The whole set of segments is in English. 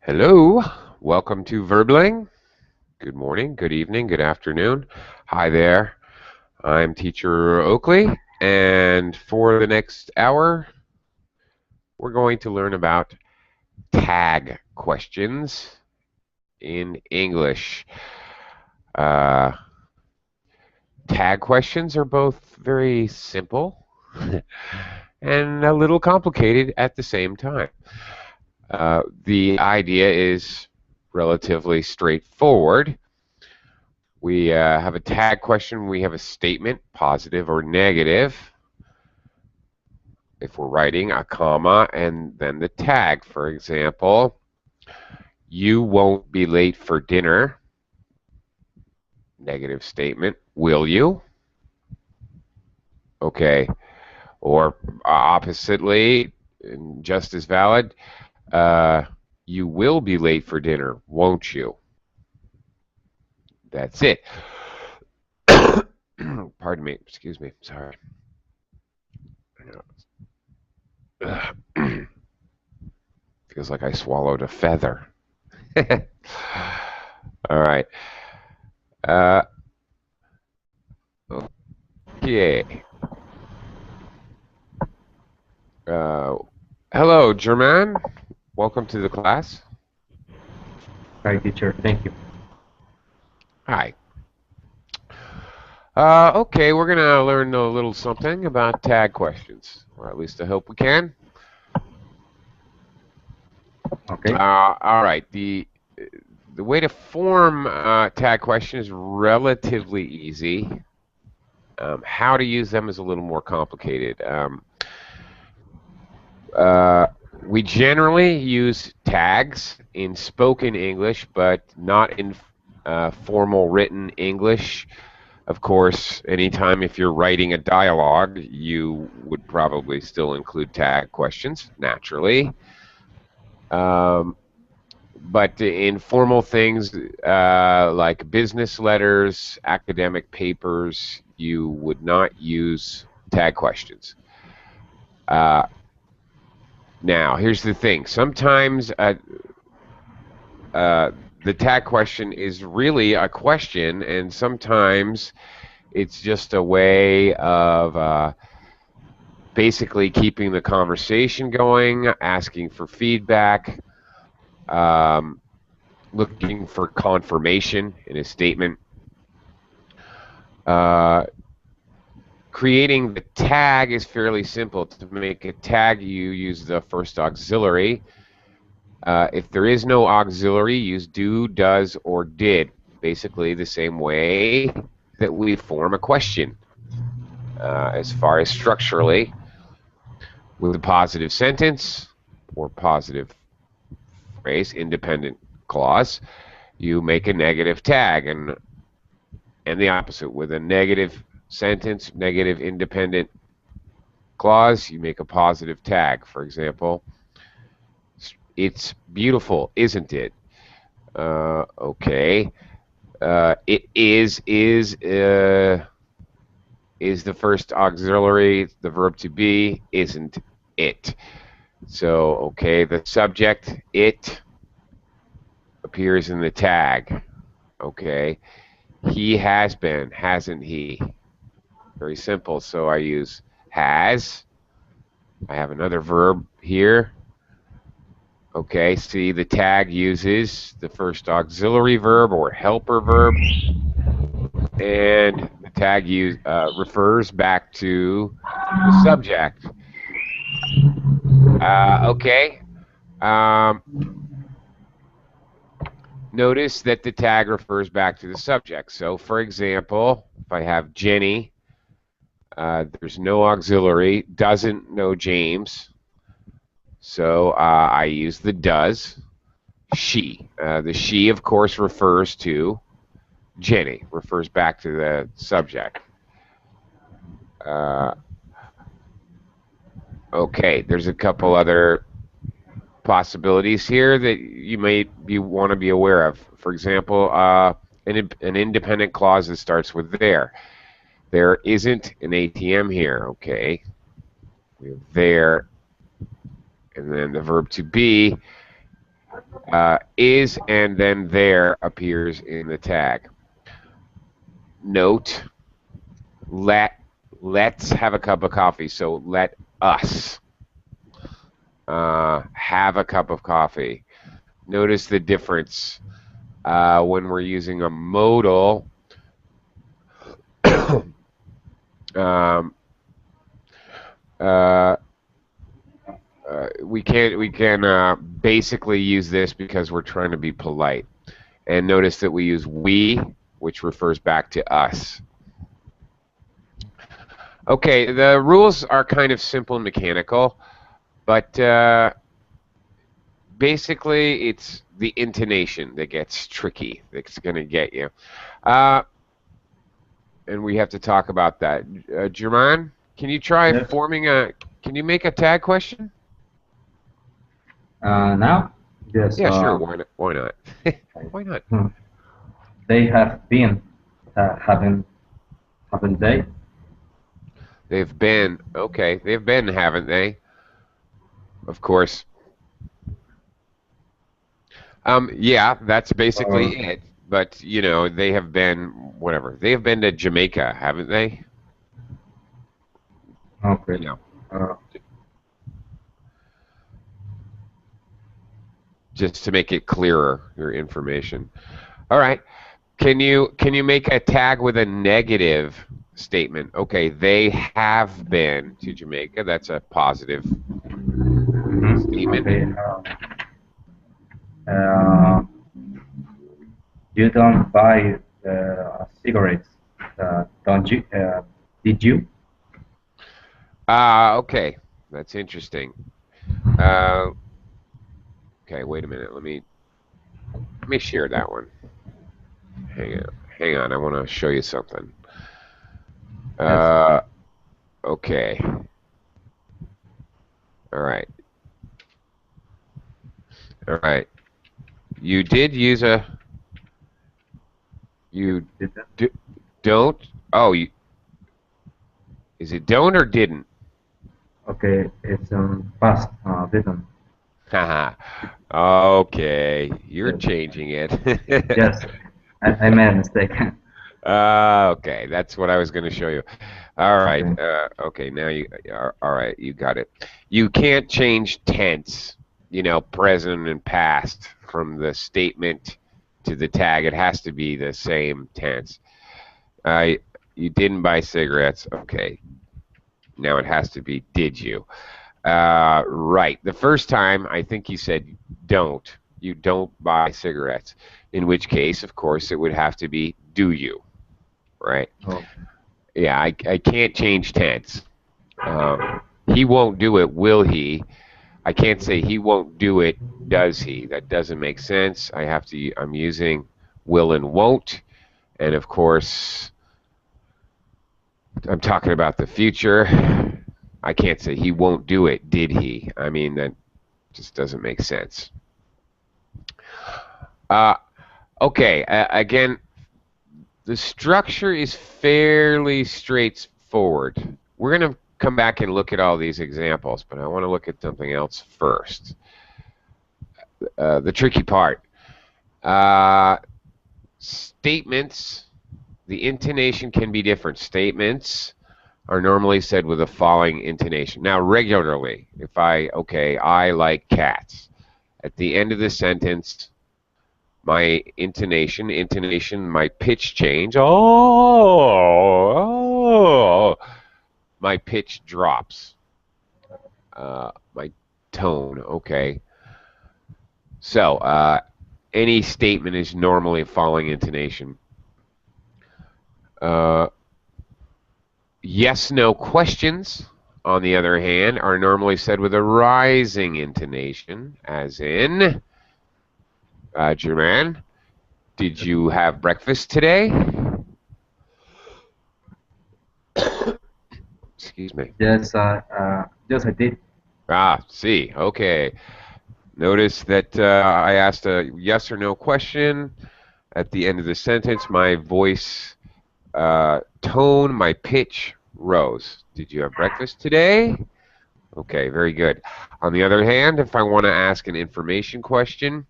Hello, welcome to Verbling. Good morning, good evening, good afternoon. Hi there, I'm teacher Oakley, and for the next hour, we're going to learn about tag questions in English. Uh, Tag questions are both very simple and a little complicated at the same time. The idea is relatively straightforward. We have a tag question. We have a statement, positive or negative. If we're writing a comma and then the tag, for example, you won't be late for dinner. Negative statement. Will you? Okay. Or oppositely, and just as valid, uh, you will be late for dinner, won't you? That's it. Pardon me. Excuse me. Sorry. Feels like I swallowed a feather. All right. Uh, okay. Uh, Hello, German. Welcome to the class. Hi, teacher. Thank you. Hi. Okay, we're going to learn a little something about tag questions, or at least I hope we can. Okay. All right. The way to form a tag question is relatively easy. How to use them is a little more complicated. Uh, we generally use tags in spoken English, but not in formal written English. Of course, anytime if you're writing a dialogue, you would probably still include tag questions, naturally. Um, but in formal things like business letters, academic papers, you would not use tag questions. Uh, Now, here's the thing. Sometimes the tag question is really a question, and sometimes it's just a way of basically keeping the conversation going, asking for feedback, um, looking for confirmation in a statement. Uh, Creating the tag is fairly simple. To make a tag, you use the first auxiliary. If there is no auxiliary, use do, does, or did. Basically the same way that we form a question. As far as structurally, with a positive sentence or positive phrase, independent clause, you make a negative tag, and the opposite. With a negative sentence, negative independent clause, you make a positive tag. For example, it's beautiful, isn't it? Okay. It is the first auxiliary, the verb to be, isn't it. So, okay, the subject, it, appears in the tag. Okay. He has been, hasn't he? Very simple. So I use has. I have another verb here. Okay, see the tag uses the first auxiliary verb or helper verb, and the tag refers back to the subject. Okay. Um, Notice that the tag refers back to the subject. So, for example, if I have Jenny, there's no auxiliary, doesn't know James. So I use the does. She. The she, of course, refers to Jenny, refers back to the subject. Uh, okay, there's a couple other possibilities here that you may want to be aware of. For example, an independent clause that starts with there. There isn't an ATM here, okay? We have there, and then the verb to be. Is and then there appears in the tag. Note, let's have a cup of coffee. So let us have a cup of coffee. Notice the difference when we're using a modal. um, uh, we can basically use this because we're trying to be polite. And notice that we use we, which refers back to us. Okay, the rules are kind of simple and mechanical, but basically it's the intonation that gets tricky, that's going to get you. And we have to talk about that. German, can you try Yes. can you make a tag question? Now, yes. Yeah, sure. Why not? Why not? Why not? They have been, haven't they? They've been, okay, they've been, haven't they? Of course. Yeah, that's basically Or it. But, you know, they have been, whatever. They have been to Jamaica, haven't they? okay. You know, Uh, just to make it clearer, your information. All right. Can you make a tag with a negative statement? Okay, they have been to Jamaica. That's a positive statement. okay. Uh, you don't buy cigarettes, don't you? Did you? Okay. That's interesting. Uh, okay, wait a minute. Let me share that one. Hang on. I want to show you something. Yes. Uh, okay. All right. All right. You did use a. You Did that? d don't. Oh, is it don't or didn't? Okay, it's past, didn't. Haha. Okay, you're Yes. changing it. Yes. I made a mistake. Okay, that's what I was going to show you. All right. Okay. Okay, now all right, you got it. You can't change tense, you know, present and past from the statement to the tag. It has to be the same tense. You didn't buy cigarettes. Okay, now it has to be did you? Right. The first time, I think you said don't. You don't buy cigarettes. In which case, of course, it would have to be do you, right? Oh, Yeah, I can't change tense. He won't do it, will he? I can't say he won't do it, does he? That doesn't make sense. I'm using will and won't. And of course, I'm talking about the future. I can't say he won't do it, did he? I mean, that just doesn't make sense. Uh, okay, again, the structure is fairly straightforward. We're going to come back and look at all these examples, but I want to look at something else first. The tricky part. Statements, the intonation can be different. Statements are normally said with a falling intonation. Now, regularly, if I like cats. At the end of the sentence, my intonation, my pitch change, my pitch drops. My tone, okay. So, any statement is normally a falling intonation. Yes, no questions, on the other hand, are normally said with a rising intonation, as in, German, did you have breakfast today? Excuse me. yes. Yes, I did. See, okay. Notice that I asked a yes or no question. At the end of the sentence, my voice tone, my pitch rose. Did you have breakfast today? Okay, very good. On the other hand, if I want to ask an information question,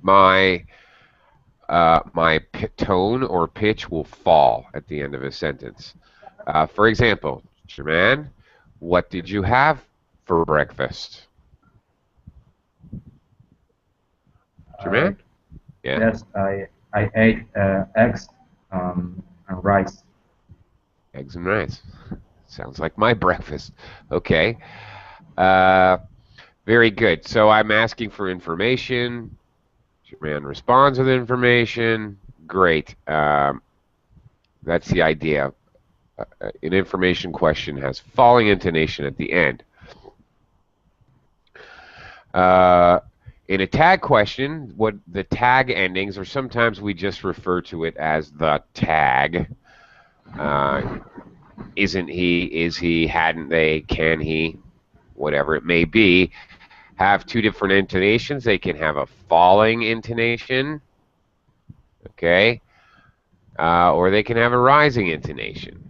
my tone or pitch will fall at the end of a sentence. For example, Jermaine, what did you have for breakfast? Uh, Jermaine? Yeah, yes, I ate eggs and rice. eggs and rice. Sounds like my breakfast. Okay. Uh, very good. So I'm asking for information. Jermaine responds with information. Great. That's the idea. An information question has falling intonation at the end. In a tag question, what the tag endings, or sometimes we just refer to it as the tag. Isn't he, is he, hadn't they, can he, whatever it may be, have two different intonations. They can have a falling intonation, okay, or they can have a rising intonation.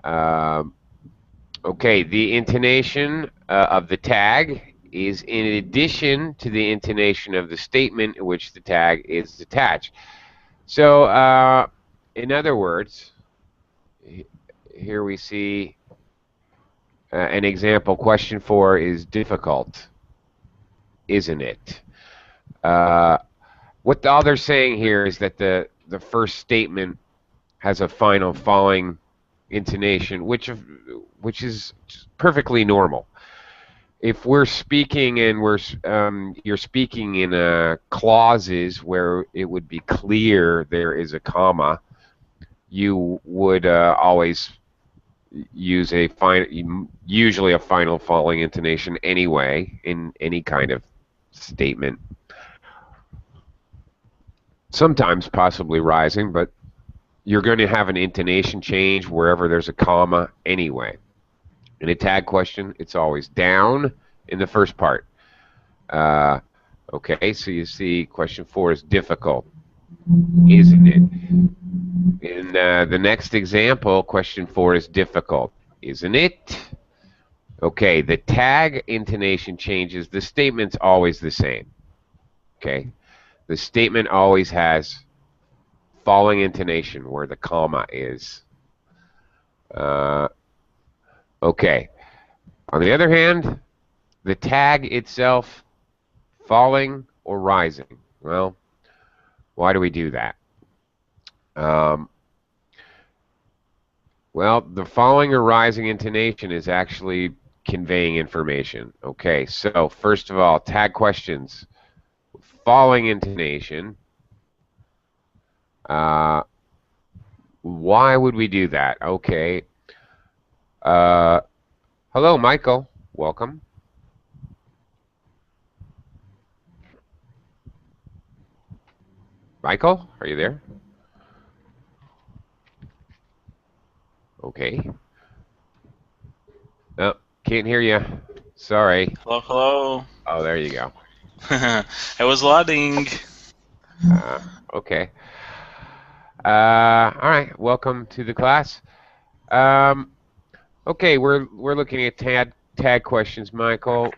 Okay, the intonation of the tag is in addition to the intonation of the statement in which the tag is attached. So, in other words, here we see an example. Question 4 is difficult, isn't it? What all they're saying here is that the first statement has a final falling intonation, which is perfectly normal. If we're speaking and you're speaking in clauses where it would be clear there is a comma, you would always use usually a final falling intonation anyway in any kind of statement. Sometimes possibly rising, but you're going to have an intonation change wherever there's a comma anyway. In a tag question, it's always down in the first part. Okay, so you see question 4 is difficult, isn't it? In the next example, question 4 is difficult, isn't it? Okay, the tag intonation changes. The statement's always the same. Okay, the statement always has falling intonation where the comma is. Okay. On the other hand, the tag itself, falling or rising. Well, why do we do that? Well, the falling or rising intonation is actually conveying information. Okay, so first of all, tag questions. Falling intonation. Why would we do that? Okay. Hello, Michael. Welcome. Michael, are you there? Okay. Oh, can't hear you. Sorry. Hello, hello. Oh, there you go. I was loading. Okay. All right. Welcome to the class. Okay, we're looking at tag questions, Michael,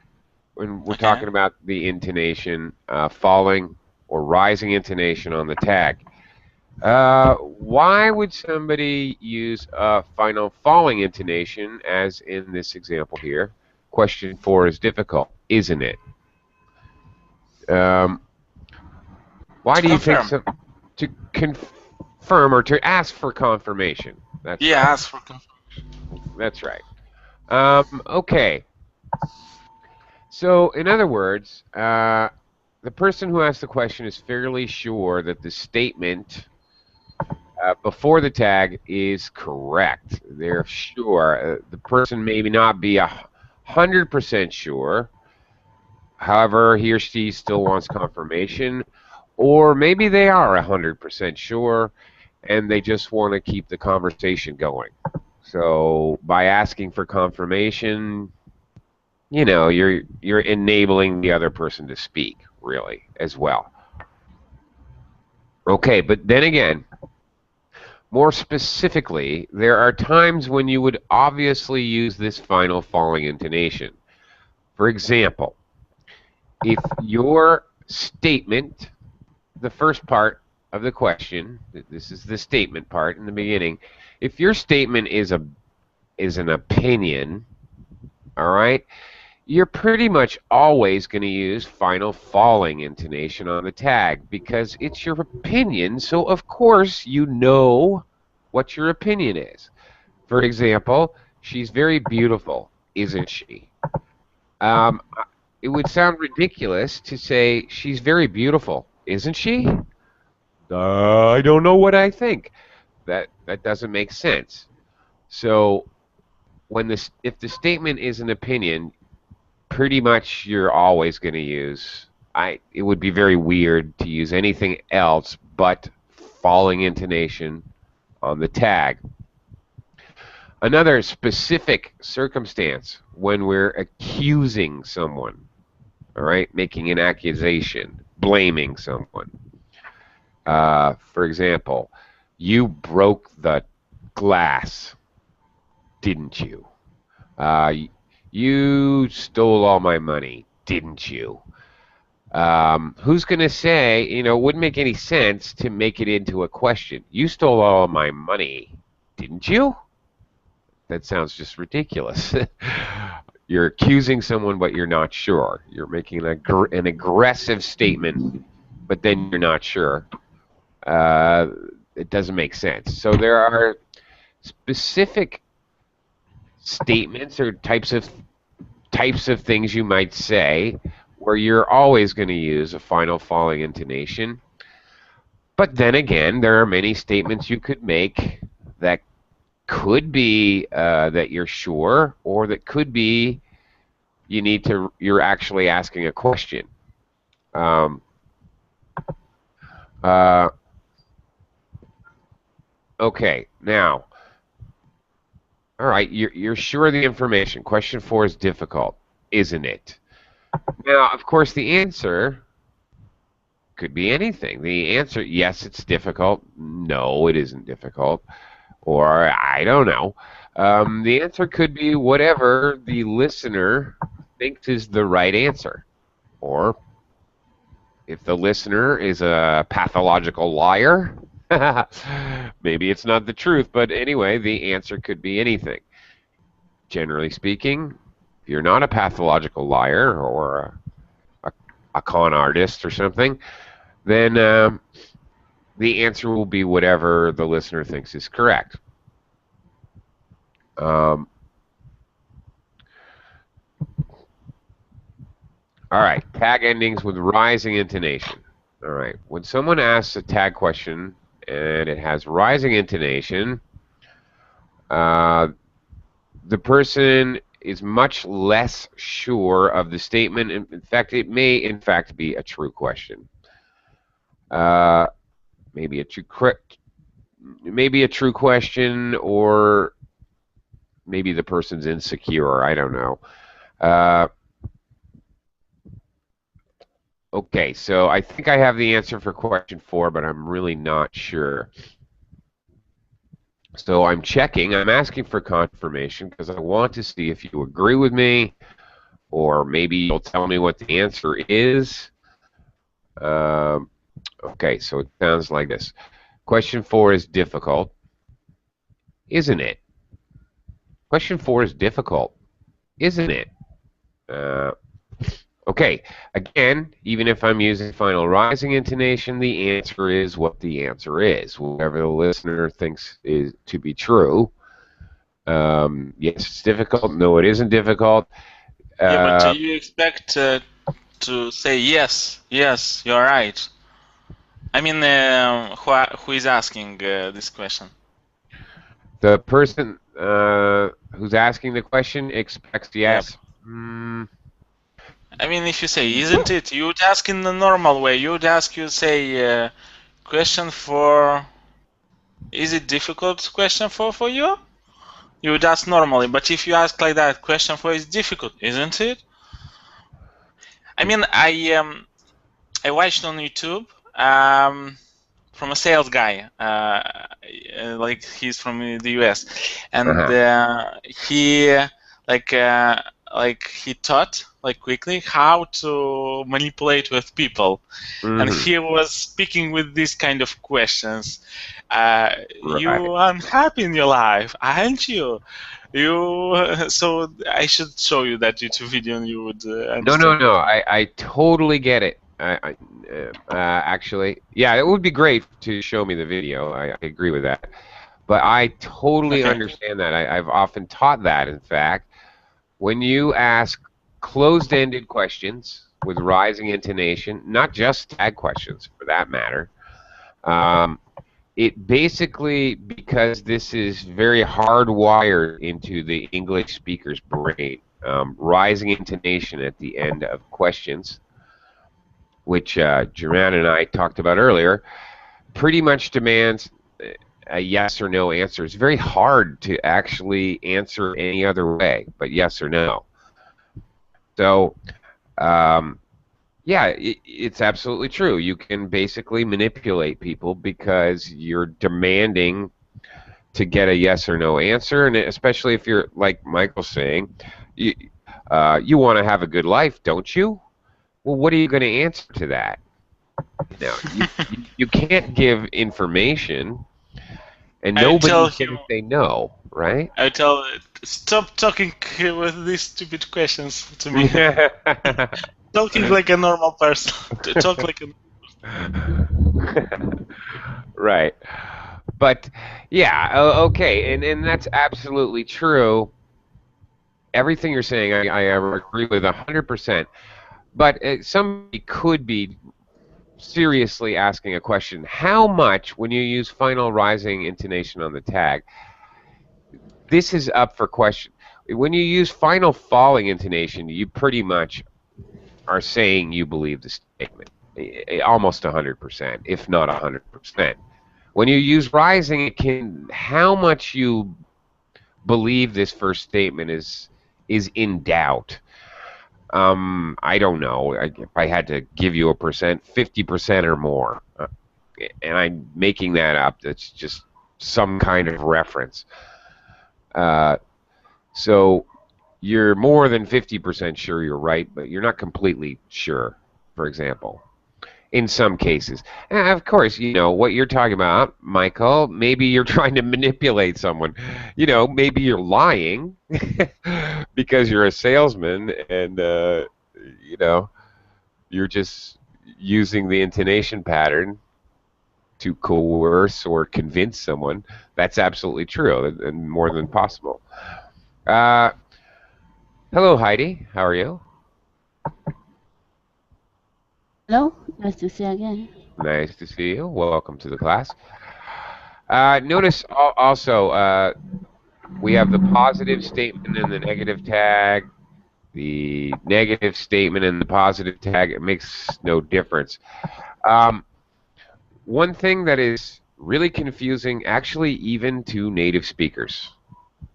and we're Okay. talking about the intonation, falling or rising intonation on the tag. Why would somebody use a final falling intonation, as in this example here? Question 4 is difficult, isn't it? Why do you think so? To confirm or to ask for confirmation. That's Yeah, right. ask for That's right. Okay. So, in other words, the person who asked the question is fairly sure that the statement before the tag is correct. They're sure. The person may not be 100% sure. However, he or she still wants confirmation. Or maybe they are 100% sure and they just want to keep the conversation going. So by asking for confirmation, you know, you're enabling the other person to speak, really, as well. Okay, but then again, More specifically, there are times when you would obviously use this final falling intonation. For example, if your statement, the first part of the question, this is the statement part in the beginning, if your statement is an opinion, all right, you're pretty much always going to use final falling intonation on the tag because it's your opinion, so of course you know what your opinion is. For example, she's very beautiful, isn't she? Um, it would sound ridiculous to say she's very beautiful, isn't she? I don't know what I think. That doesn't make sense. So if the statement is an opinion, pretty much you're always going to use. It would be very weird to use anything else but falling intonation on the tag. Another specific circumstance when we're accusing someone, all right, making an accusation, blaming someone. For example, you broke the glass, didn't you? You stole all my money, didn't you? Who's going to say, it wouldn't make any sense to make it into a question. You stole all my money, didn't you? That sounds just ridiculous. You're accusing someone, but you're not sure. You're making an aggressive statement, but then you're not sure. It doesn't make sense. So there are specific statements or types of things you might say where you're always going to use a final falling intonation. But then again, there are many statements you could make that could be that you're sure, or that could be you're actually asking a question. Okay, now, all right, you're sure of the information. Question 4 is difficult, isn't it? Now, of course, the answer could be anything. The answer, yes, it's difficult. No, it isn't difficult. Or, I don't know. The answer could be whatever the listener thinks is the right answer. Or, if the listener is a pathological liar, maybe it's not the truth. But anyway, the answer could be anything. Generally speaking, if you're not a pathological liar or a con artist or something, then the answer will be whatever the listener thinks is correct. All right, tag endings with rising intonation. All right, when someone asks a tag question and it has rising intonation, the person is much less sure of the statement. In fact, it may, in fact, be a true question. Maybe a true question, or maybe the person's insecure. I don't know. Okay, so I think I have the answer for question 4, but I'm really not sure. So I'm checking. I'm asking for confirmation because I want to see if you agree with me, or maybe you'll tell me what the answer is. Okay, so it sounds like this. Question 4 is difficult, isn't it? Question 4 is difficult, isn't it? Okay, again, even if I'm using final rising intonation, the answer is what the answer is, whatever the listener thinks is to be true. Yes, it's difficult. No, it isn't difficult. Yeah, but do you expect to say yes, you're right? I mean, who is asking this question? The person who's asking the question expects yes. Yep. I mean, if you say, isn't it? You would ask in the normal way. You would ask, you say, question 4, is it difficult question 4 for you? You would ask normally, but if you ask like that, question 4 is difficult, isn't it? I mean, I watched on YouTube from a sales guy, like he's from the US, and he he taught quickly how to manipulate with people, and he was speaking with these kind of questions. You unhappy in your life, aren't you? So I should show you that YouTube video, and you would understand. No. I totally get it. Actually, yeah, it would be great to show me the video. I agree with that. But I totally understand that. I've often taught that, in fact. When you ask closed-ended questions with rising intonation, not just tag questions for that matter, it basically, because this is very hardwired into the English speaker's brain, rising intonation at the end of questions, which German and I talked about earlier, pretty much demands a yes or no answer. It's very hard to actually answer any other way but yes or no. So, yeah, it's absolutely true. You can basically manipulate people because you're demanding to get a yes or no answer, and especially if you're, like Michael's saying, you want to have a good life, don't you? Well, what are you going to answer to that? You can't give information, and nobody's going to say no, right? I tell stop talking with these stupid questions to me. Talking like a normal person. Talk like a right. But yeah, okay, and that's absolutely true. Everything you're saying, I agree with 100%. But somebody could be seriously asking a question: how much, when you use final rising intonation on the tag, this is up for question. When you use final falling intonation, you pretty much are saying you believe the statement, almost 100%, if not 100%. When you use rising, it can, how much you believe this first statement is in doubt. I don't know. If I had to give you a percent, 50% or more, and I'm making that up. That's just some kind of reference. So you're more than 50% sure you're right, but you're not completely sure, for example, in some cases. And of course, you know, what you're talking about, Michael, maybe you're trying to manipulate someone. You know, maybe you're lying because you're a salesman and, you know, you're just using the intonation pattern to coerce or convince someone. That's absolutely true and more than possible. Hello, Heidi. How are you? Hello, nice to see you again. Nice to see you. Welcome to the class. Notice also we have the positive statement and the negative tag. The negative statement and the positive tag, it makes no difference. One thing that is really confusing, actually even to native speakers,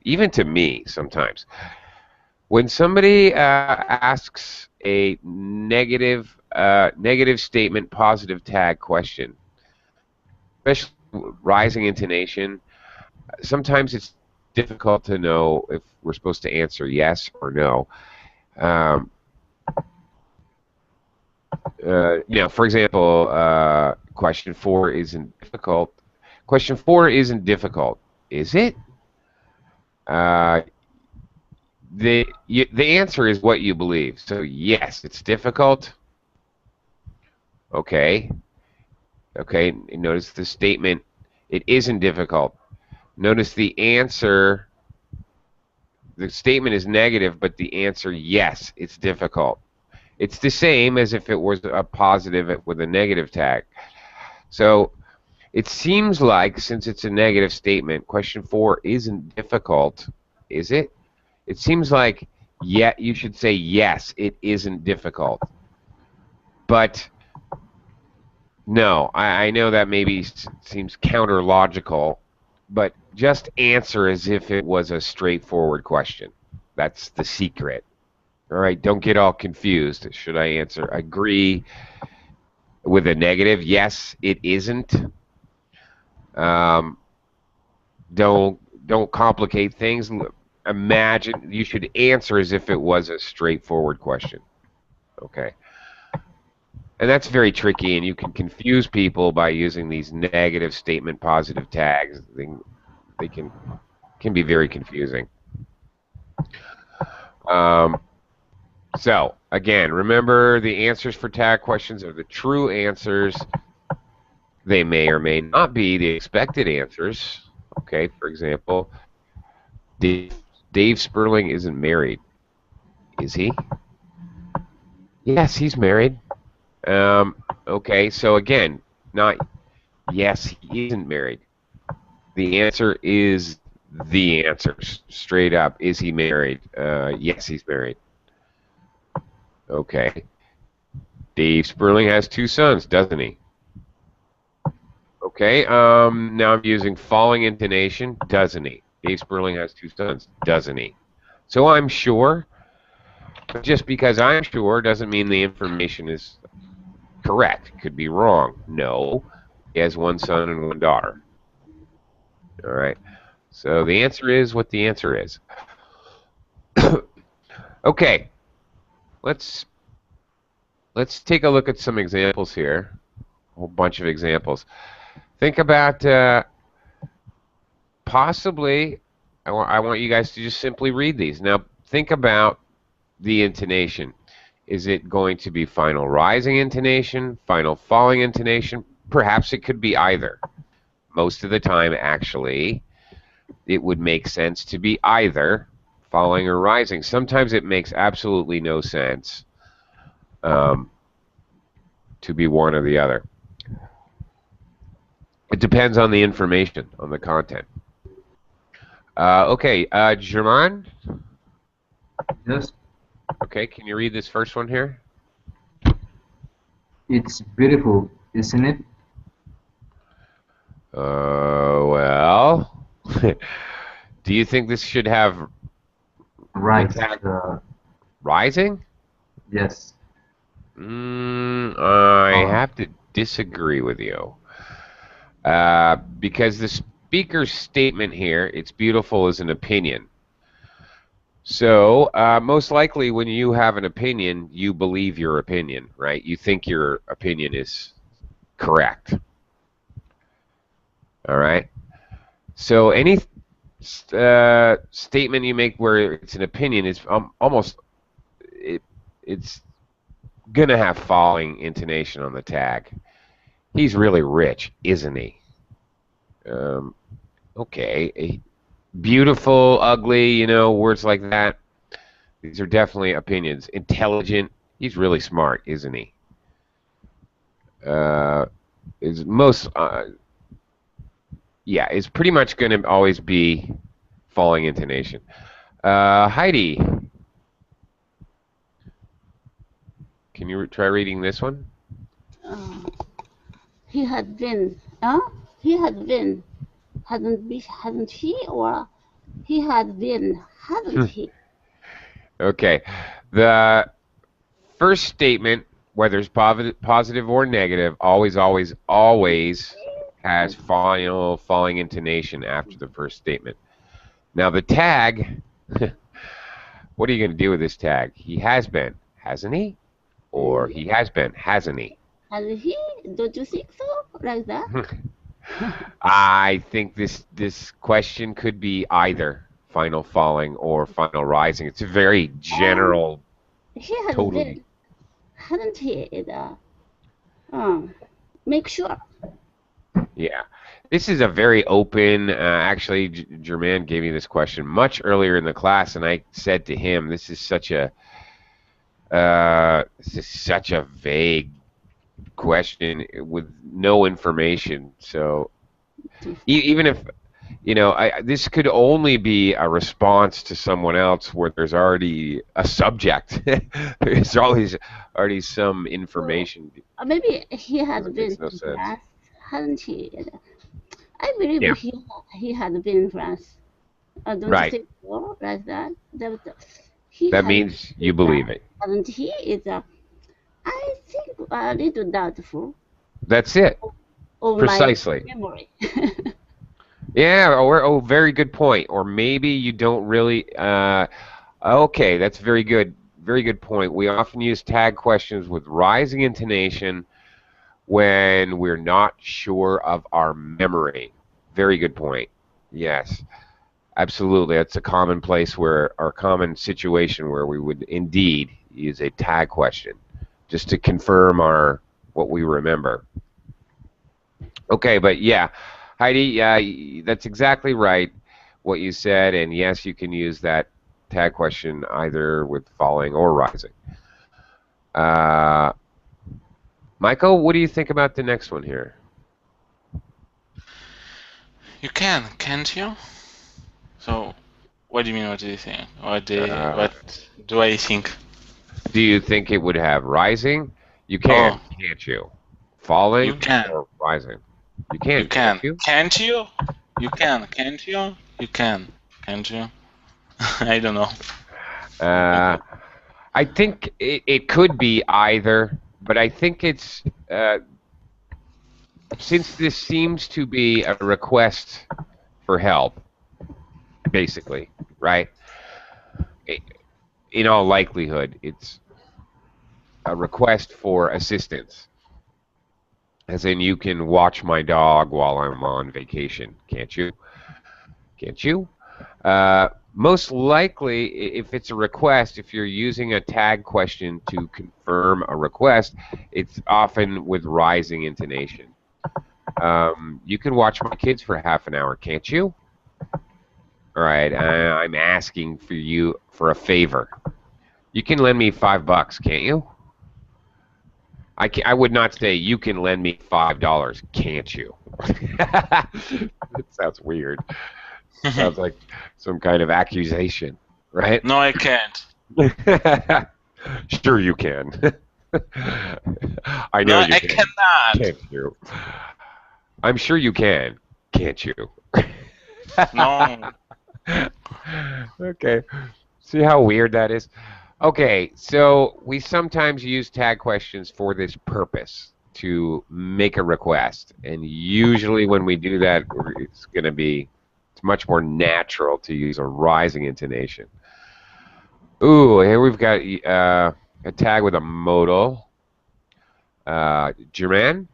even to me sometimes, when somebody asks a negative statement, positive tag question, especially rising intonation, sometimes it's difficult to know if we're supposed to answer yes or no. You know, for example, question 4 isn't difficult. Question 4 isn't difficult, is it? The answer is what you believe. So yes, it's difficult. Okay. Okay. Notice the statement. It isn't difficult. Notice the answer. The statement is negative, but the answer, yes, it's difficult. It's the same as if it was a positive with a negative tag. So it seems like, since it's a negative statement, question 4 isn't difficult, is it? It seems like, yeah, you should say yes, it isn't difficult. But no, I know that maybe seems counter-logical, but just answer as if it was a straightforward question. That's the secret. All right, don't get all confused. Should I answer agree with a negative? Yes, it isn't. Um, don't complicate things. Imagine you should answer as if it was a straightforward question. Okay. And that's very tricky, and you can confuse people by using these negative statement positive tags. They can be very confusing. So again, remember the answers for tag questions are the true answers. They may or may not be the expected answers. Okay, for example, Dave Sperling isn't married. Is he? Yes, he's married. Okay, so again, not yes, he isn't married. The answer is the answer. Straight up, is he married? Yes, he's married. Okay. Dave Sperling has 2 sons, doesn't he? Okay, now I'm using falling intonation, doesn't he? Dave Sperling has 2 sons, doesn't he? So I'm sure, but just because I'm sure doesn't mean the information is correct. It could be wrong. No, he has 1 son and 1 daughter. All right, so the answer is what the answer is. Okay, let's take a look at some examples here. A whole bunch of examples. Think about possibly, I want you guys to just simply read these. Now, think about the intonation. Is it going to be final rising intonation, final falling intonation? Perhaps it could be either. Most of the time, actually, it would make sense to be either falling or rising. Sometimes it makes absolutely no sense to be one or the other. It depends on the information, on the content. Okay, German? Yes. Okay, can you read this first one here? It's beautiful, isn't it? Well, do you think this should have Right. tag rising? Yes. I have to disagree with you. Because the speaker's statement here, it's beautiful, is an opinion. So most likely when you have an opinion, you believe your opinion, right? You think your opinion is correct. All right? So any statement you make where it's an opinion is almost, it's going to have falling intonation on the tag. He's really rich, isn't he? Okay. Beautiful, ugly, you know, words like that. These are definitely opinions. Intelligent. He's really smart, isn't he? Is most, yeah, it's pretty much going to always be falling intonation. Heidi, can you try reading this one? He had been. He had been. Hadn't he? Or he had been. Hadn't he? Okay. The first statement, whether it's positive or negative, always has falling intonation after the first statement. Now the tag, what are you going to do with this tag? He has been, hasn't he? Or he has been, hasn't he? Has he? Don't you think so? Like that? I think this question could be either final falling or final rising. It's a very general. He had Totally. been. Hadn't he? Make sure. Yeah. This is a very open, actually, Jermaine gave me this question much earlier in the class, and I said to him, this is such a vague question with no information. So even if, you know, this could only be a response to someone else where there's already a subject. There's always already some information. Maybe he had been makes no to sense. France, hadn't he? I believe he had been in France. Don't Right. you think so? Like that? That means you believe it. Hadn't he? I think a little doubtful. That's it. of my Precisely. memory. Yeah, or very good point. Or maybe you don't really. Okay, that's very good. Very good point. We often use tag questions with rising intonation when we're not sure of our memory. Very good point. Yes, absolutely. That's a common place where, or common situation where we would indeed use a tag question just to confirm our what we remember. Okay, but yeah, Heidi, that's exactly right what you said, and yes, you can use that tag question either with falling or rising. Uh, Michael, what do you think about the next one here? You can, can't you? So, what do you mean? What do you think? Uh, What do I think? do you think it would have rising? You Oh, can, can't you? you Falling can, or rising? You you can, can't can, you? can't you? You can, can't you? You can, can't you? I don't know. Uh, I think it could be either, but I think it's since this seems to be a request for help, basically, right? In all likelihood, it's a request for assistance, as in you can watch my dog while I'm on vacation, can't you? Can't you? Most likely, if it's a request, if you're using a tag question to confirm a request, it's often with rising intonation. You can watch my kids for half an hour, can't you? All right, I'm asking for you for a favor. You can lend me $5, can't you? I would not say you can lend me $5, can't you? It sounds weird. Sounds like some kind of accusation, right? No, I can't. Sure you can. I No, know you I can. cannot. Can't you? I'm sure you can. Can't you? No. Okay. See how weird that is? Okay, so we sometimes use tag questions for this purpose to make a request. And usually when we do that, it's going to be it's much more natural to use a rising intonation. Ooh, here we've got a tag with a modal. Jermaine?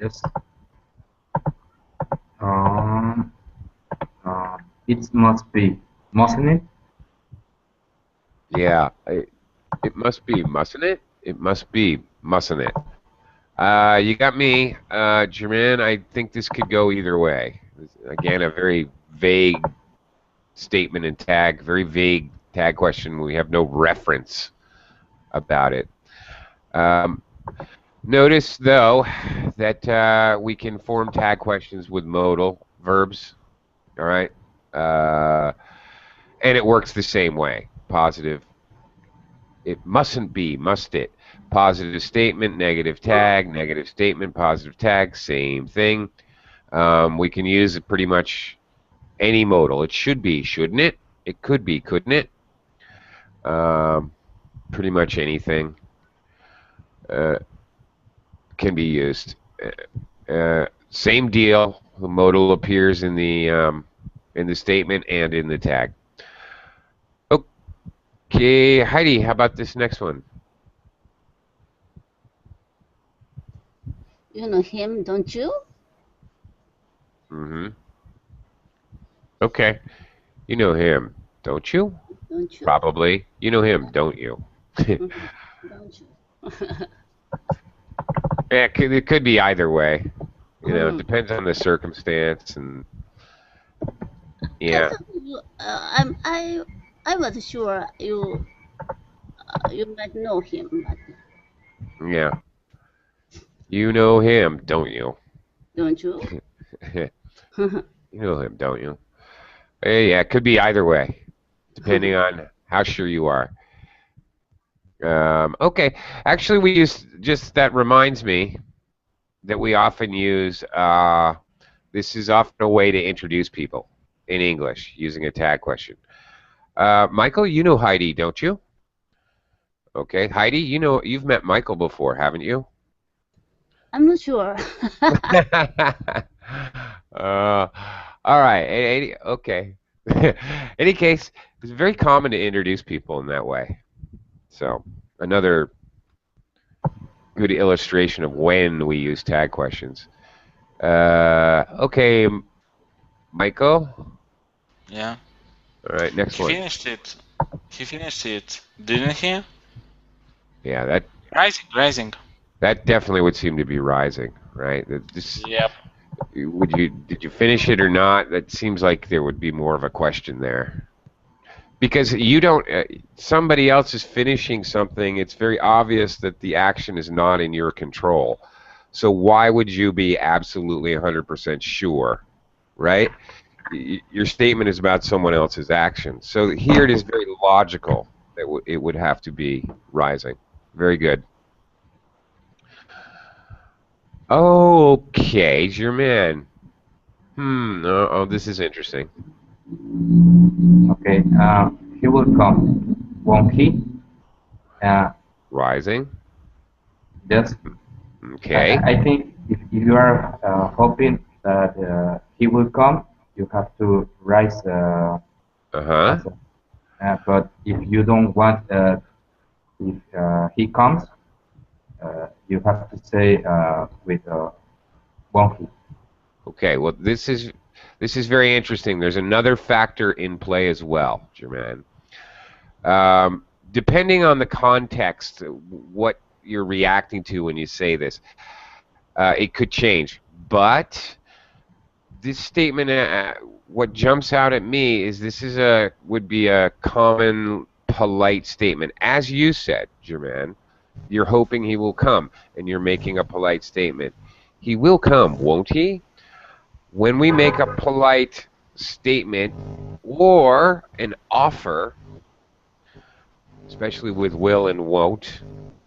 Yes. Um, it must be, mustn't it? Yeah, it must be, mustn't it? It must be, mustn't it? You got me, Jermaine. I think this could go either way. Again, a very vague statement and tag, very vague tag question. We have no reference about it. Um, Notice, though, that we can form tag questions with modal verbs. All right. Uh, and it works the same way. Positive. It mustn't be, must it? Positive statement, negative statement, positive tag, same thing. We can use it pretty much any modal. It should be, shouldn't it? It could be, couldn't it? Pretty much anything uh, can be used. Same deal. The modal appears in the statement and in the tag. Okay, Heidi, how about this next one? You know him, don't you? Mm-hmm. Okay, you know him, don't you? Don't you? Probably. You know him, don't you? Mhm. Don't you? Yeah, it could be either way. You know, it Mm. depends on the circumstance, and I yeah, thought you, I was sure you might know him, but yeah. You know him, don't you? don't you? You know him, don't you? Yeah, it could be either way, depending on how sure you are. Okay, actually, we use just that reminds me that we often use. This is often a way to introduce people in English using a tag question. Michael, you know Heidi, don't you? Okay, Heidi, you know you've met Michael before, haven't you? I'm not sure. All right. Okay. Any case, it's very common to introduce people in that way. So another good illustration of when we use tag questions. Okay, Michael. Yeah. All right, next He one. finished it. He finished it, didn't he? Yeah, that Rising. that definitely would seem to be rising, right? This, Yep. did you finish it or not? That seems like there would be more of a question there. Because you don't, somebody else is finishing something, it's very obvious that the action is not in your control. So why would you be absolutely 100% sure, right? Your statement is about someone else's action. So here it is very logical that it would have to be rising. Very good. Okay, Germain. Oh, this is interesting. Okay. He will come. Won't he? Rising. Yes. Okay. I think if you are hoping that he will come, you have to rise. Uh-huh. As but if you don't want if he comes, you have to say with won't he. Okay, well, this is very interesting. There's another factor in play as well, Germain. Depending on the context, what you're reacting to when you say this, it could change. But this statement, what jumps out at me is this is would be a common polite statement, as you said, Germain. You're hoping he will come, and you're making a polite statement. He will come, won't he? When we make a polite statement or an offer, especially with will and won't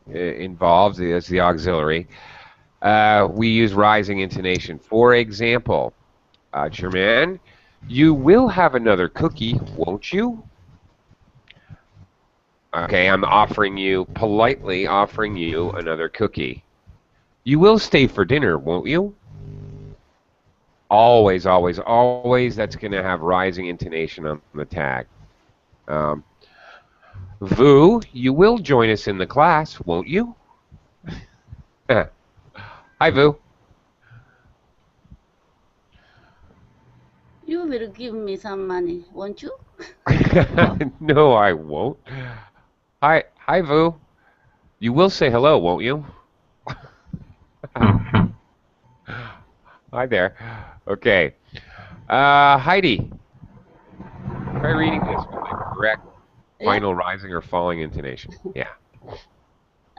involved as the auxiliary, we use rising intonation. For example, Germain, you will have another cookie, won't you? Okay, I'm politely offering you another cookie. You will stay for dinner, won't you? Always, always, always, that's going to have rising intonation on the tag. Vu, you will join us in the class, won't you? Hi, Vu. You will give me some money, won't you? No, I won't. Hi, Vu. You will say hello, won't you? Hi there. Okay. Heidi, try reading this with the correct Yeah, final rising or falling intonation. Yeah.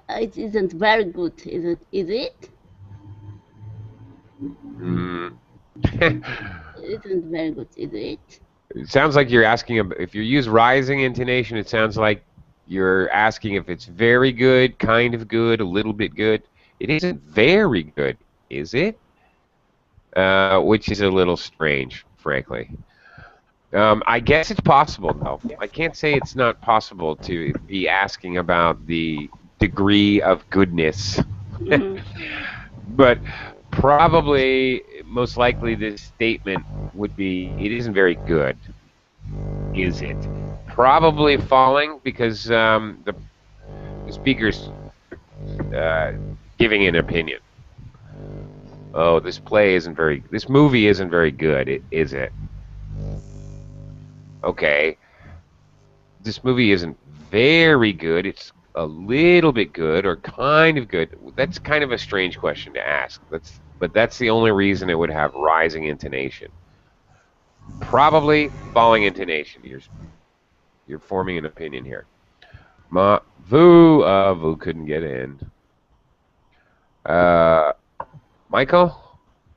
it isn't very good, is it? Is it? Mm. It isn't very good, is it? It sounds like you're asking if you use rising intonation. It sounds like you're asking if it's very good, kind of good, a little bit good. It isn't very good, is it? Which is a little strange, frankly. I guess it's possible, though. I can't say it's not possible to be asking about the degree of goodness. But probably, most likely, this statement would be, it isn't very good, is it? Probably falling because the speaker's giving an opinion. Oh, this movie isn't very good, is it? Okay. This movie isn't very good. It's a little bit good or kind of good. That's kind of a strange question to ask. But that's the only reason it would have rising intonation. Probably falling intonation. You're forming an opinion here. Vu couldn't get in. Michael,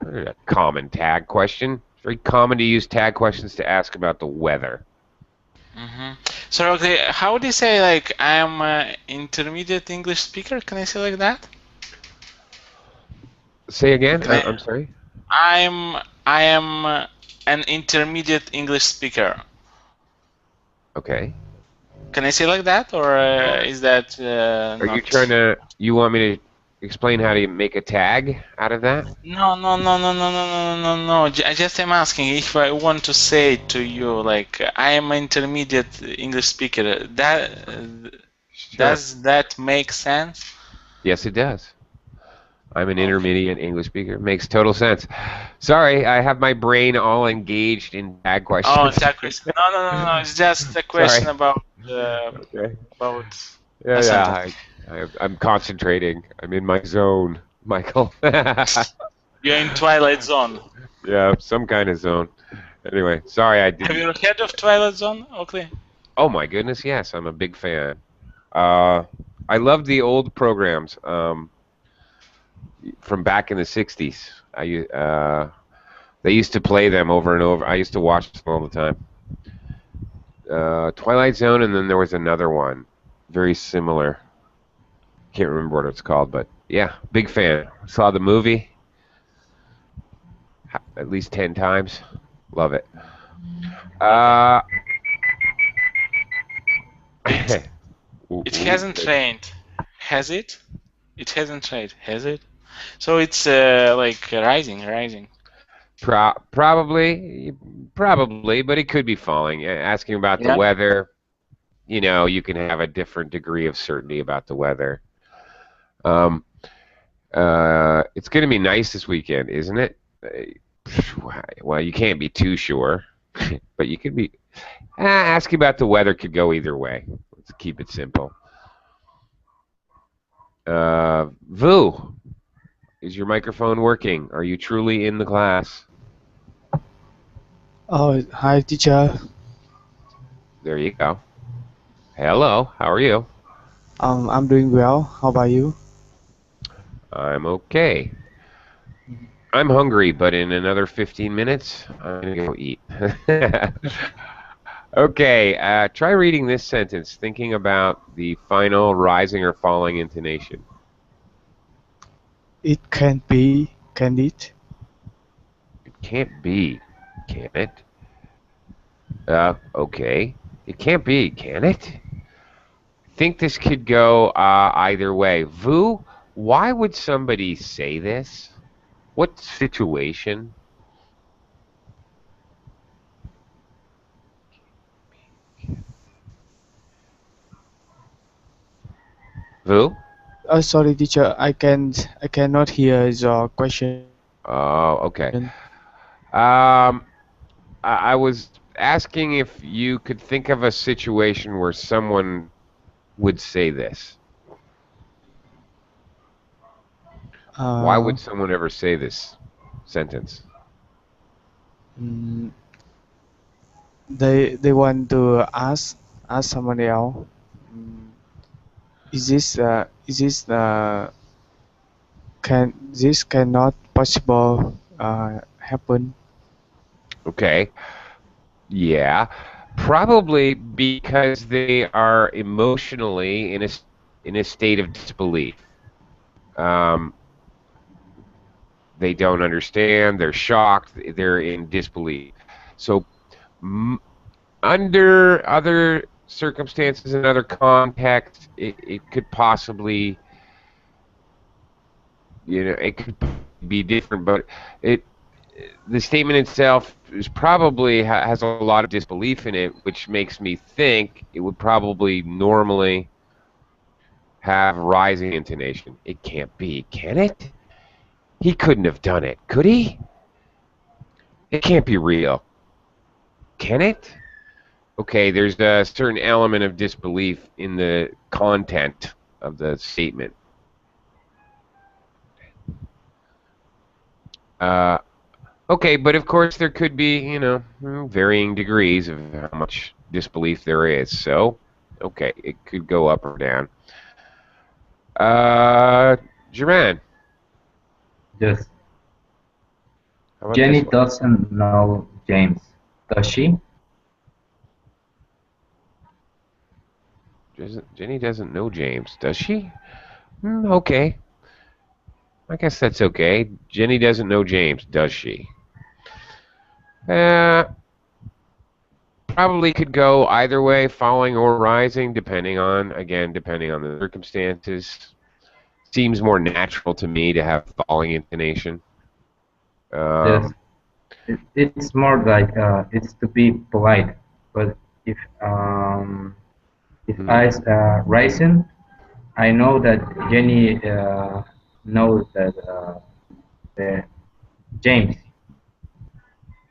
a common tag question. It's very common to use tag questions to ask about the weather. So, okay, how would you say, like, I'm an intermediate English speaker? Can I say like that? Say again? I'm sorry? I am an intermediate English speaker. Okay. Can I say like that, or is that Are not? you trying to? You want me to explain how to make a tag out of that? No, no, no, no, no, no, no, no, no, no. I just am asking if I want to say to you, like, I am an intermediate English speaker. Sure. Does that make sense? Yes, it does. I'm an Okay. intermediate English speaker. Makes total sense. Sorry, I have my brain all engaged in tag Oh, questions. that question. No, no, no, no. It's just a Sorry. question about Okay. about Yeah, a yeah. sentence. I'm concentrating. I'm in my zone, Michael. You're in Twilight Zone. Yeah, some kind of zone. Anyway, sorry I Have didn't. you heard of Twilight Zone? Okay. Oh my goodness, yes, I'm a big fan. Uh, I love the old programs from back in the '60s. They used to play them over and over. I used to watch them all the time. Twilight Zone, and then there was another one, very similar. Can't remember what it's called, but yeah, big fan. Saw the movie at least 10 times. Love it. Okay. Uh, It hasn't rained, has it? It hasn't rained, has it? So it's like rising. probably, but it could be falling. Asking about the Yeah. weather, you can have a different degree of certainty about the weather. Um, it's going to be nice this weekend, isn't it? Well, you can't be too sure, but you could be. Asking about the weather could go either way. Let's keep it simple. Vu, is your microphone working? Are you truly in the class? Oh, hi, teacher. There you go. Hello, how are you? I'm doing well. How about you? I'm okay. I'm hungry, but in another 15 minutes, I'm going to go eat. Okay, try reading this sentence, thinking about the final rising or falling intonation. It can't be, can it? It can't be, can it? Okay. It can't be, can it? I think this could go either way. Vu, why would somebody say this? What situation? Vu? Sorry, teacher. I cannot hear your question. Oh, okay. I was asking if you could think of a situation where someone would say this. Why Uh, would someone ever say this sentence? mm, they want to ask someone else. Mm, is this can this cannot possible happen? Okay. Yeah. Probably because they are emotionally in a state of disbelief. Um, they don't understand. They're shocked. They're in disbelief. So, under other circumstances and other contexts, it could possibly, it could be different. But the statement itself is probably has a lot of disbelief in it, which makes me think it would probably normally have rising intonation. It can't be, can it? He couldn't have done it, could he? It can't be real, can it? Okay, there's a certain element of disbelief in the content of the statement. Okay, but of course there could be, varying degrees of how much disbelief there is. So, okay, it could go up or down. Jermaine, Yes. how about Jenny this one? doesn't know James, does she? Jenny doesn't know James, does she? Okay, I guess that's okay. Jenny doesn't know James, does she? Uh, Probably could go either way, falling or rising, depending on the circumstances. seems more natural to me to have falling intonation. Yes. It's more like it's to be polite. But if I rising, I know that Jenny knows that the James.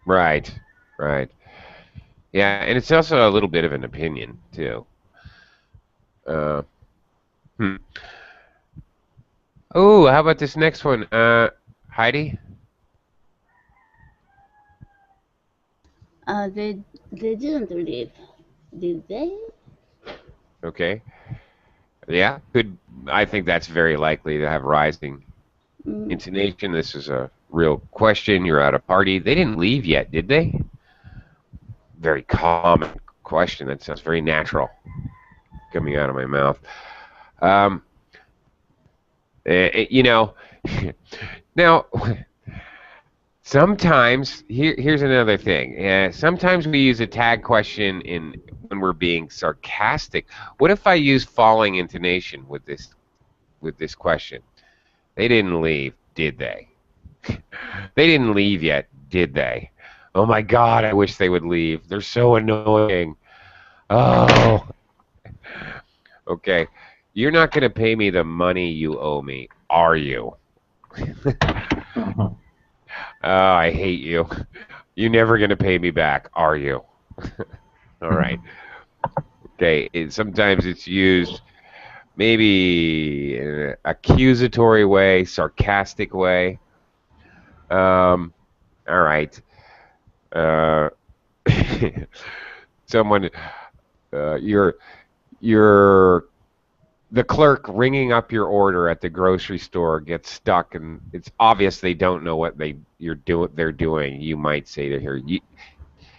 Right, right. Yeah, and it's also a little bit of an opinion too. Uh, hmm. Oh, how about this next one, Heidi? They didn't leave, did they? Okay. Yeah, could I think that's very likely to have rising Mm, intonation. This is a real question. You're at a party. They didn't leave yet, did they? Very common question. That sounds very natural coming out of my mouth. Um, you know, now sometimes here's another thing. Sometimes we use a tag question in when we're being sarcastic. What if I use falling intonation with this question? They didn't leave, did they? They didn't leave yet, did they? Oh my God, I wish they would leave. They're so annoying. Oh, okay. You're not going to pay me the money you owe me, are you? Oh, I hate you. You're never going to pay me back, are you? All right. Okay. Sometimes it's used maybe in an accusatory way, sarcastic way. All right. Uh, someone, you're the clerk ringing up your order at the grocery store gets stuck, and it's obvious they don't know what they're doing. You might say to her,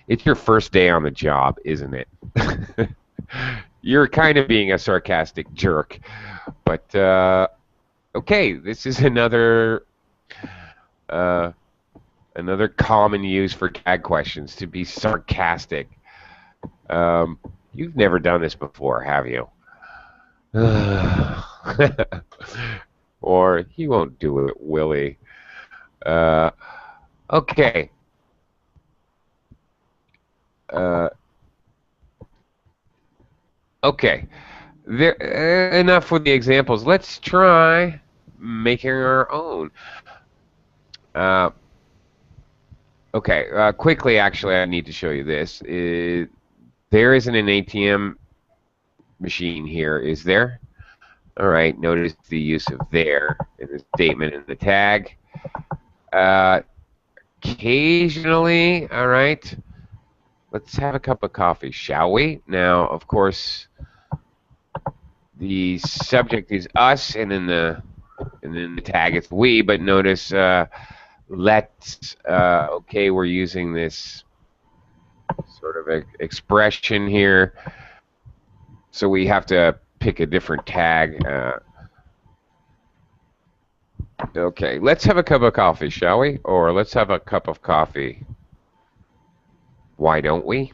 "It's your first day on the job, isn't it?" You're kind of being a sarcastic jerk, but okay, this is another common use for tag questions, to be sarcastic. You've never done this before, have you? Or he won't do it, will he? Okay. Okay. Enough with the examples. Let's try making our own. Okay. Quickly, actually, I need to show you this. There isn't an ATM machine here, is there? All right. Notice the use of there in the statement in the tag. Occasionally, all right. Let's have a cup of coffee, shall we? Now, of course, the subject is us, and then the tag it's we. But notice, let's. Okay, we're using this sort of expression here, so we have to pick a different tag. Okay, let's have a cup of coffee, shall we? Or let's have a cup of coffee. Why don't we?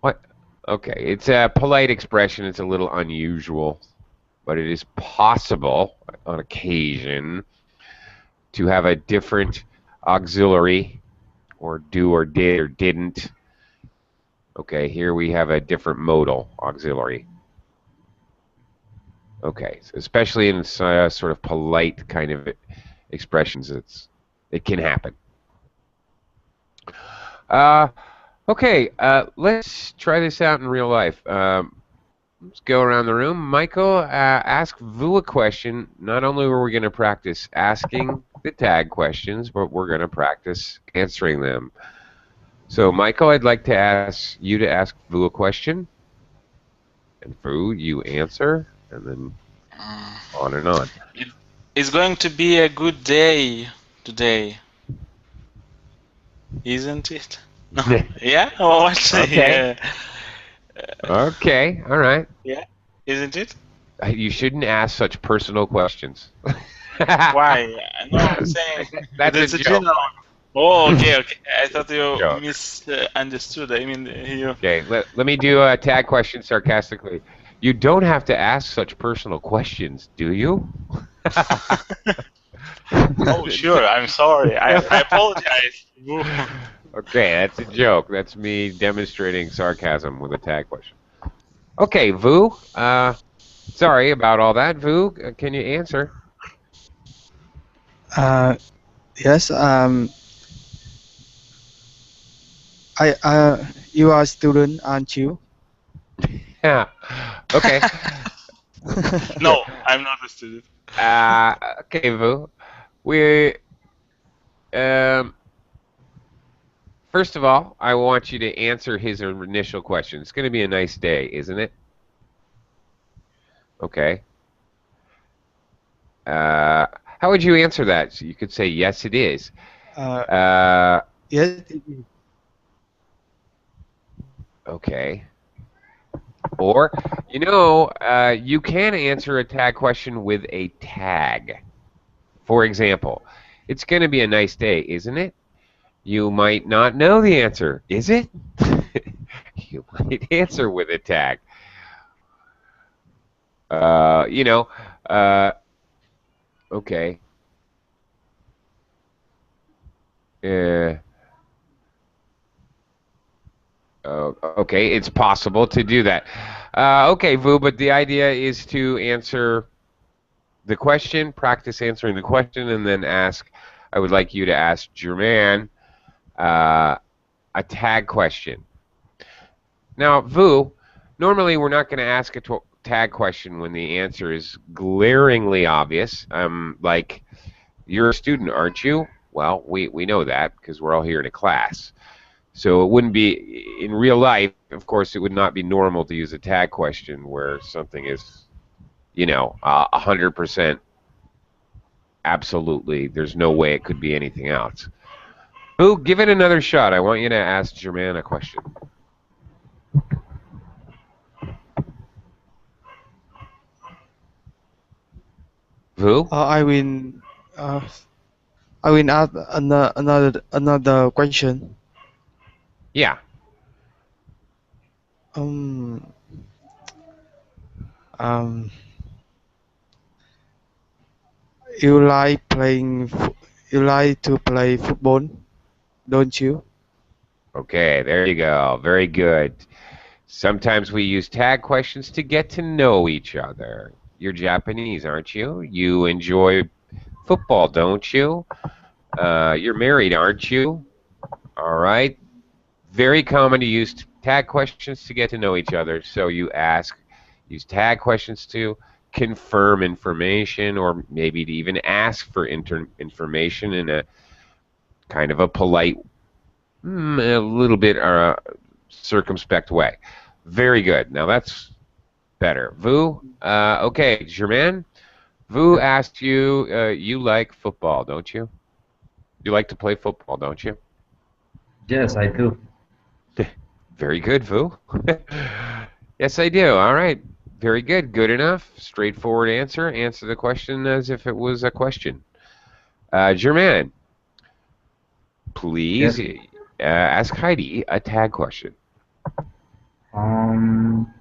What? Okay, it's a polite expression. It's a little unusual, but it is possible on occasion to have a different auxiliary, or do or did or didn't. Okay, here we have a different modal auxiliary. Okay, so especially in sort of polite kind of expressions, it can happen. Okay, let's try this out in real life. Let's go around the room. Michael, ask Vu a question. Not only are we going to practice asking the tag questions, but we're going to practice answering them. So, Michael, I'd like to ask you to ask Vu a question. And Vu, you answer, and then on and on. It's going to be a good day today, isn't it? No. Yeah? Or what? Okay. Okay, all right. Yeah, isn't it? You shouldn't ask such personal questions. Why? No, I'm saying That's a joke. general. Oh, okay, okay. I thought you Joke. misunderstood. I mean, you. Okay, let me do a tag question sarcastically. You don't have to ask such personal questions, do you? Oh, sure. I'm sorry. I apologize. Woo. Okay, that's a joke. That's me demonstrating sarcasm with a tag question. Okay, Vu. Sorry about all that. Vu, can you answer? Uh, yes. You are a student, aren't you? Yeah. Okay. No, I'm not a student. Okay, Vu. We um. First of all, I want you to answer his initial question. It's going to be a nice day, isn't it? Okay. How would you answer that? So you could say, yes, it is. Uh, Uh, yes. It is. okay. Or, you can answer a tag question with a tag. For example, it's going to be a nice day, isn't it? You might not know the answer. Is it? You might answer with a tag. Uh, you know, uh, okay. Uh, okay, it's possible to do that. Okay, Vu, but the idea is to answer the question, practice answering the question, and then ask. I would like you to ask Jermaine a tag question. Now, Vu, normally we're not going to ask a tag question when the answer is glaringly obvious. Like, you're a student, aren't you? Well, we know that because we're all here in a class. So it wouldn't be, in real life, of course, it would not be normal to use a tag question where something is, 100% absolutely, there's no way it could be anything else. Vu, give it another shot. I want you to ask Jermaine a question. Vu? I will. Uh, I will ask another question. Yeah. Um. Um. You like playing. You like to play football, don't you? Okay, there you go. Very good. Sometimes we use tag questions to get to know each other. You're Japanese, aren't you? You enjoy football, don't you? You're married, aren't you? All right. Very common to use tag questions to get to know each other. So use tag questions to confirm information or maybe to even ask for information in a kind of a polite, a little bit circumspect way. Very good. Now that's better. Vu, okay, Germain, Vu asked you, you like football, don't you? You like to play football, don't you? Yes, I do. Very good, Vu. Yes, I do. All right. Very good. Good enough. Straightforward answer. Answer the question as if it was a question. Germain, please Yes. ask Heidi a tag question. Um,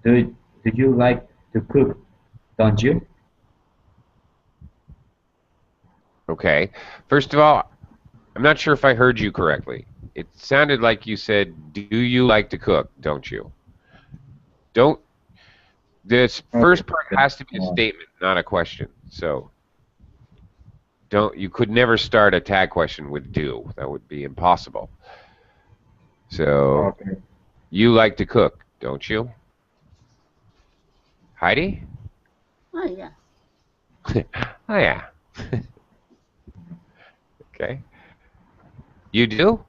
do you like to cook? Don't you? Okay. First of all, I'm not sure if I heard you correctly. It sounded like you said, "Do you like to cook?" Don't you? Don't. This Okay. first part has to be a statement, not a question. So don't. You could never start a tag question with "do." That would be impossible. So Okay. you like to cook, don't you, Heidi? Oh, yeah. Oh yeah. Okay. You do?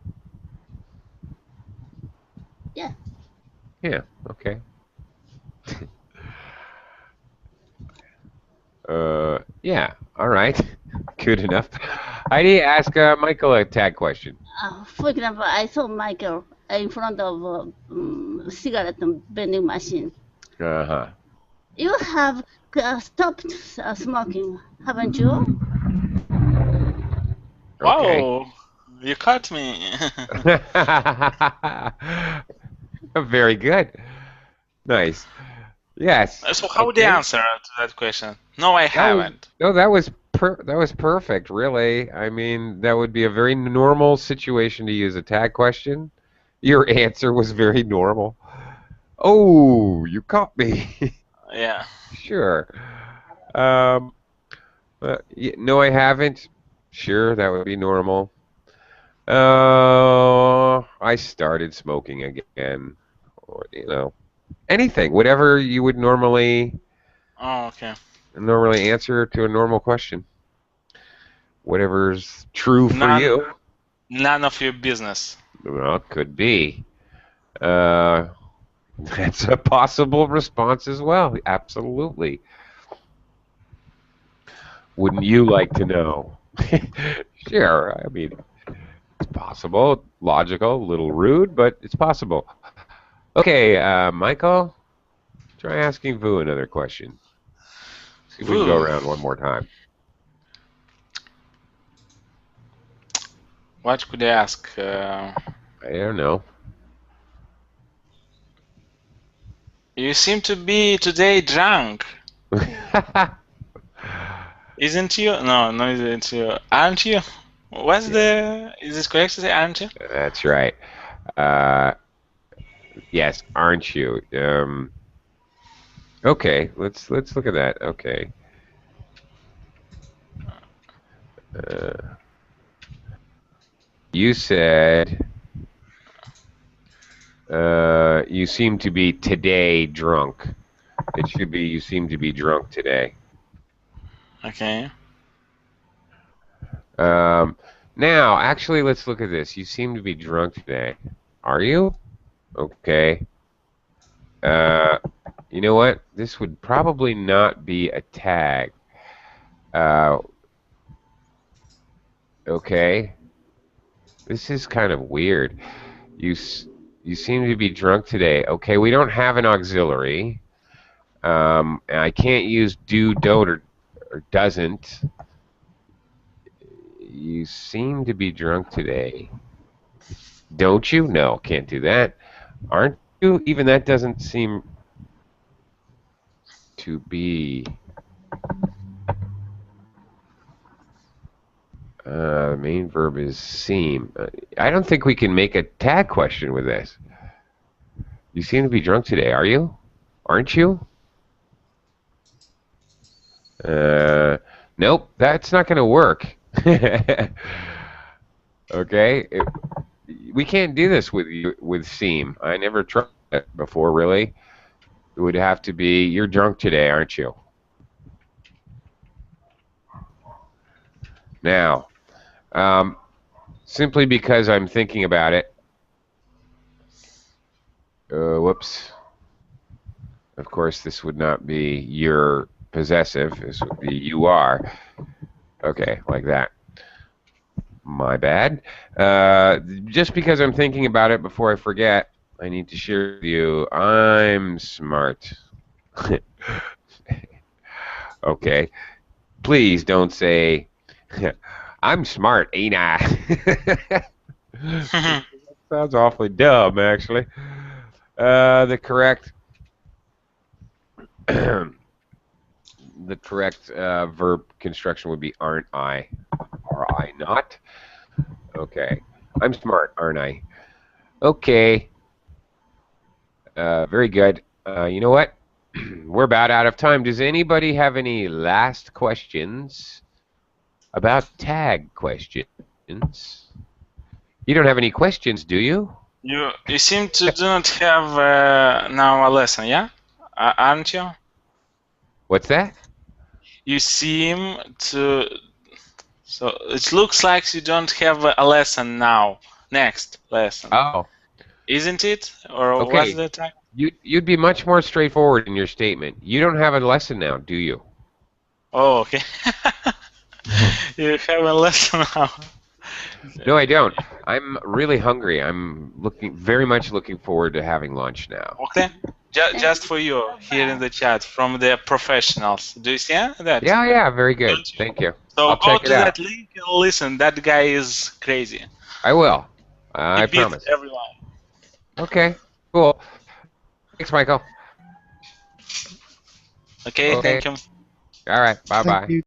Yeah. Yeah. Okay. Yeah. All right. Good enough. Heidi, ask Michael a tag question. For example, I saw Michael in front of a cigarette vending machine. Uh-huh. You have stopped smoking, haven't you? Okay. Wow, you caught me. Very good. Nice. Yes. So how would you Okay. answer to that question? No, I That was haven't. no, that was perfect, really. I mean, that would be a very normal situation to use a tag question. Your answer was very normal. Oh, you caught me. Yeah. Sure. Um, no, I haven't. Sure, that would be normal. I started smoking again, or anything, whatever you would Oh, okay. normally answer to a normal question. Whatever's true for None, you. none of your business. Well, it could be. Uh, that's a possible response as well. Absolutely. Wouldn't you like to know? Sure. I mean, it's possible, logical, a little rude, but it's possible. Okay, Michael, try asking Vu another question. See if we can go Woo. around one more time. What could I ask? I don't know. You seem to be today drunk, isn't you? No, no, isn't you? Aren't you? What's the? Is it correct to say aren't you? That's right. Uh, yes, aren't you? Okay, let's look at that. Okay. Uh, you said you seem to be today drunk. It should be you seem to be drunk today. Okay. Now, actually, let's look at this. You seem to be drunk today. Are you? Okay. Uh, you know what? This would probably not be a tag. Uh, okay. This is kind of weird. You seem to be drunk today. Okay, we don't have an auxiliary. And I can't use do, don't, or doesn't. You seem to be drunk today. Don't you? No, can't do that. Aren't you? Even that doesn't seem to be. The main verb is seem. I don't think we can make a tag question with this. You seem to be drunk today. Are you? Aren't you? Nope, that's not going to work. Okay, we can't do this with seem. I never tried it before, really. It would have to be, you're drunk today, aren't you? Now, simply because I'm thinking about it. Whoops. Of course, this would not be you're possessive. This would be you are. Okay, like that. My bad. Just because I'm thinking about it before I forget, I need to share with you. I'm smart. Okay. Please don't say, I'm smart, ain't I? Sounds awfully dumb, actually. The correct the correct verb construction would be aren't I? Are I not? Okay. I'm smart, aren't I? Okay. Very good. You know what? We're about out of time. Does anybody have any last questions about tag questions? You don't have any questions, do you? You seem to do not have now a lesson, yeah? Aren't you? What's that? You seem to. So it looks like you don't have a lesson now. Next lesson, Oh, isn't it? Or what's okay. the time? You'd be much more straightforward in your statement. You don't have a lesson now, do you? Oh, okay. You have a lesson now. No, I don't. I'm really hungry. I'm very much looking forward to having lunch now. Okay. Just for you here in the chat from the professionals. Do you see that? Yeah, very good. Thank you. So I'll go check to it out. that link and listen. That guy is crazy. I will. I He beats promise. everyone. Okay, cool. Thanks, Michael. Okay, Okay. thank you. All right. Bye Thank bye. you.